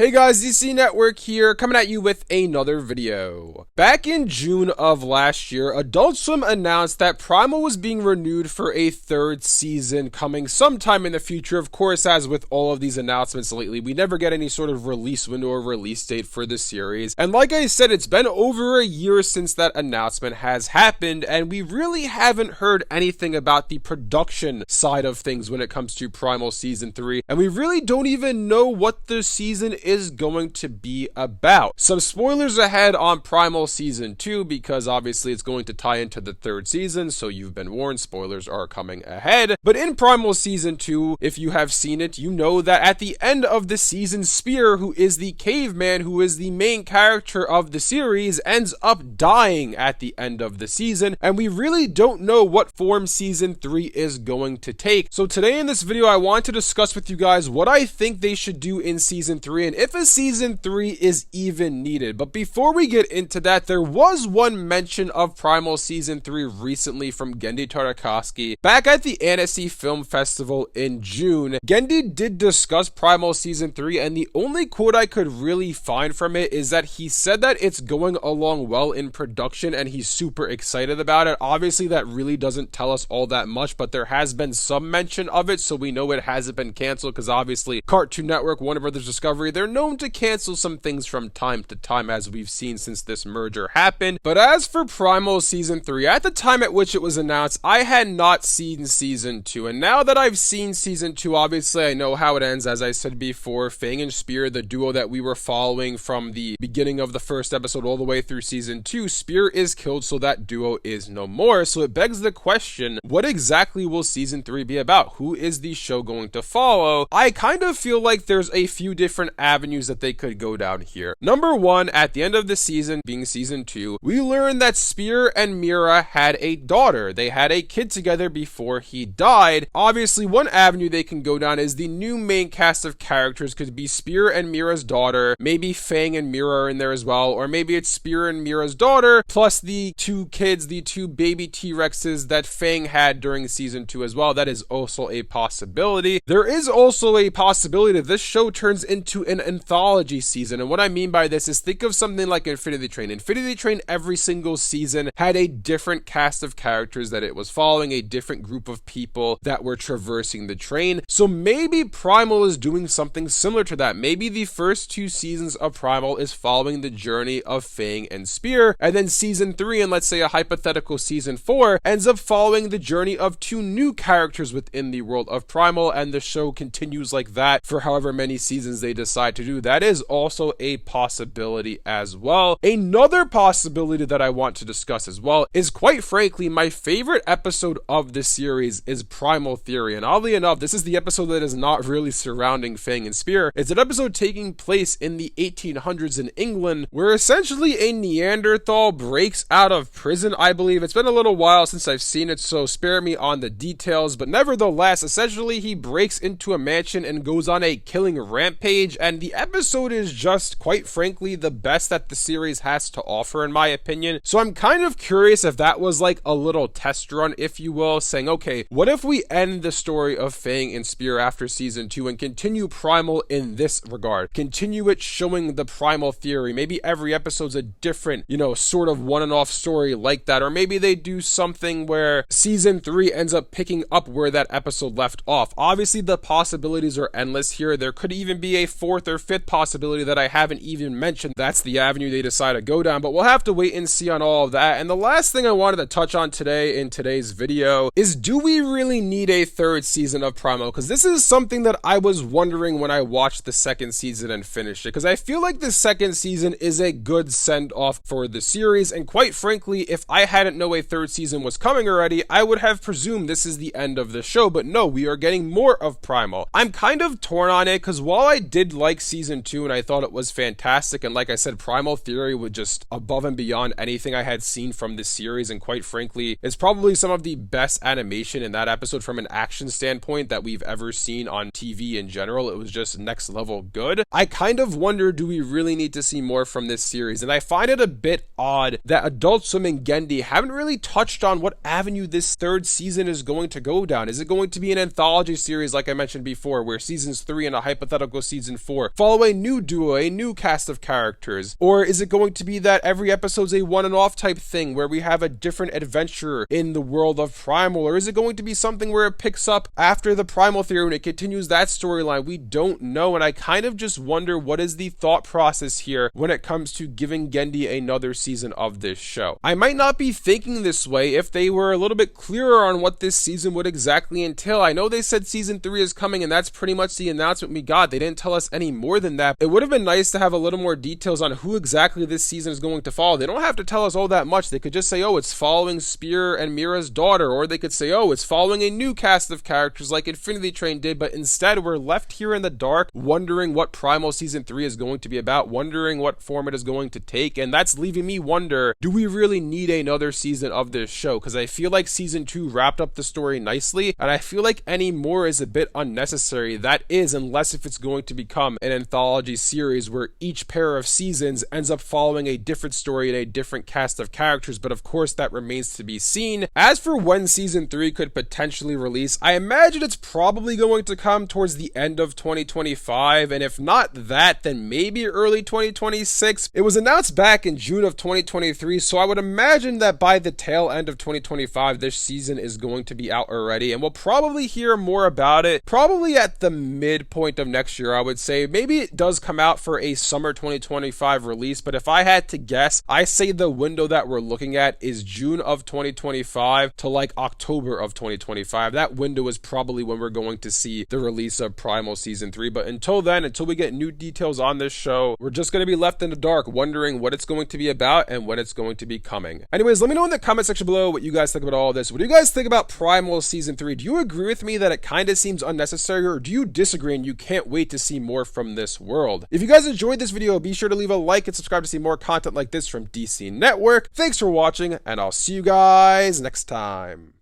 Hey guys, DC Network here, coming at you with another video. Back in June of last year, Adult Swim announced that Primal was being renewed for a third season coming sometime in the future. Of course, as with all of these announcements lately, we never get any sort of release window or release date for the series. And like I said, it's been over a year since that announcement has happened, and we really haven't heard anything about the production side of things when it comes to Primal Season 3, and we really don't even know what the season is going to be about. Some spoilers ahead on Primal Season 2 because obviously it's going to tie into the third season, so you've been warned, spoilers are coming ahead. But in Primal Season 2, if you have seen it, you know that at the end of the season, Spear, who is the caveman who is the main character of the series, ends up dying at the end of the season, and we really don't know what form Season 3 is going to take. So today in this video, I want to discuss with you guys what I think they should do in Season 3 and if a Season 3 is even needed. But before we get into that, there was one mention of Primal Season 3 recently from Genndy Tartakovksy back at the Annecy Film Festival in June. Genndy did discuss Primal Season 3, and the only quote I could really find from it is that he said that it's going along well in production and he's super excited about it. Obviously, that really doesn't tell us all that much, but there has been some mention of it, so we know it hasn't been canceled because obviously Cartoon Network, Warner Brothers Discovery, they're known to cancel some things from time to time, as we've seen since this merger happened. But as for Primal Season 3, at the time at which it was announced, I had not seen Season 2, and now that I've seen Season 2, obviously I know how it ends. As I said before, Fang and Spear, the duo that we were following from the beginning of the first episode all the way through Season 2, Spear is killed, so that duo is no more. So it begs the question, what exactly will Season 3 be about? Who is the show going to follow? I kind of feel like there's a few different avenues that they could go down here. Number one, at the end of the season, being Season 2, we learned that Spear and Mira had a daughter. They had a kid together before he died. Obviously, one avenue they can go down is the new main cast of characters could be Spear and Mira's daughter, maybe Fang and Mira are in there as well, or maybe it's Spear and Mira's daughter, plus the two kids, the two baby T-Rexes that Fang had during Season 2 as well. That is also a possibility. There is also a possibility that this show turns into an anthology season, and what I mean by this is think of something like Infinity Train. Infinity Train, every single season had a different cast of characters that it was following, a different group of people that were traversing the train. So maybe Primal is doing something similar to that. Maybe the first two seasons of Primal is following the journey of Fang and Spear, and then Season 3 and let's say a hypothetical Season 4 ends up following the journey of two new characters within the world of Primal, and the show continues like that for however many seasons they decide to do. That is also a possibility as well. Another possibility that I want to discuss as well is, quite frankly, my favorite episode of the series is Primal Theory, and oddly enough, this is the episode that is not really surrounding Fang and Spear. It's an episode taking place in the 1800s in England, where essentially a Neanderthal breaks out of prison, I believe. It's been a little while since I've seen it, so spare me on the details, but nevertheless, essentially he breaks into a mansion and goes on a killing rampage, and the episode is just, quite frankly, the best that the series has to offer, in my opinion. So I'm kind of curious if that was like a little test run, if you will, saying, okay, what if we end the story of Fang and Spear after Season 2 and continue Primal in this regard? Continue it showing the Primal Theory. Maybe every episode's a different, sort of one and off story like that. Or maybe they do something where Season 3 ends up picking up where that episode left off. Obviously, the possibilities are endless here. There could even be a fourth or fifth possibility that I haven't even mentioned. That's the avenue they decide to go down, but we'll have to wait and see on all of that. And the last thing I wanted to touch on today in today's video is, do we really need a third season of Primal? Because this is something that I was wondering when I watched the second season and finished it, because I feel like the second season is a good send-off for the series, and quite frankly, if I hadn't known a third season was coming already, I would have presumed this is the end of the show, but no, we are getting more of Primal. I'm kind of torn on it, because while I did like Season 2 and I thought it was fantastic, and like I said, Primal Theory was just above and beyond anything I had seen from this series, and quite frankly, it's probably some of the best animation in that episode from an action standpoint that we've ever seen on TV in general. It was just next level good. I kind of wonder, do we really need to see more from this series? And I find it a bit odd that Adult Swim and Genndy haven't really touched on what avenue this third season is going to go down. Is it going to be an anthology series like I mentioned before, where Seasons 3 and a hypothetical Season 4 or follow a new duo, a new cast of characters? Or is it going to be that every episode's a one and off type thing where we have a different adventure in the world of Primal? Or is it going to be something where it picks up after the Primal theory and it continues that storyline? We don't know, and I kind of just wonder what is the thought process here when it comes to giving Genndy another season of this show. I might not be thinking this way if they were a little bit clearer on what this season would exactly entail. I know they said season 3 is coming, and that's pretty much the announcement we got. They didn't tell us any more than that. It would have been nice to have a little more details on who exactly this season is going to follow. They don't have to tell us all that much. They could just say, oh, it's following Spear and Mira's daughter, or they could say, oh, it's following a new cast of characters like Infinity Train did, but instead we're left here in the dark wondering what Primal season 3 is going to be about, wondering what form it is going to take, and that's leaving me wonder, do we really need another season of this show? Because I feel like season 2 wrapped up the story nicely, and I feel like any more is a bit unnecessary. That is, unless if it's going to become an anthology series where each pair of seasons ends up following a different story and a different cast of characters, but of course that remains to be seen. As for when season 3 could potentially release, I imagine it's probably going to come towards the end of 2025, and if not that, then maybe early 2026. It was announced back in June of 2023, so I would imagine that by the tail end of 2025, this season is going to be out already, and we'll probably hear more about it probably at the midpoint of next year, I would say. Maybe it does come out for a summer 2025 release, but if I had to guess, I say the window that we're looking at is June of 2025 to like October of 2025. That window is probably when we're going to see the release of Primal season 3, but until then, until we get new details on this show, we're just going to be left in the dark wondering what it's going to be about and when it's going to be coming. Anyways, let me know in the comment section below what you guys think about all of this. What do you guys think about Primal season 3? Do you agree with me that it kind of seems unnecessary, or do you disagree and you can't wait to see more from this world? If you guys enjoyed this video, be sure to leave a like and subscribe to see more content like this from DC Network. Thanks for watching, and I'll see you guys next time.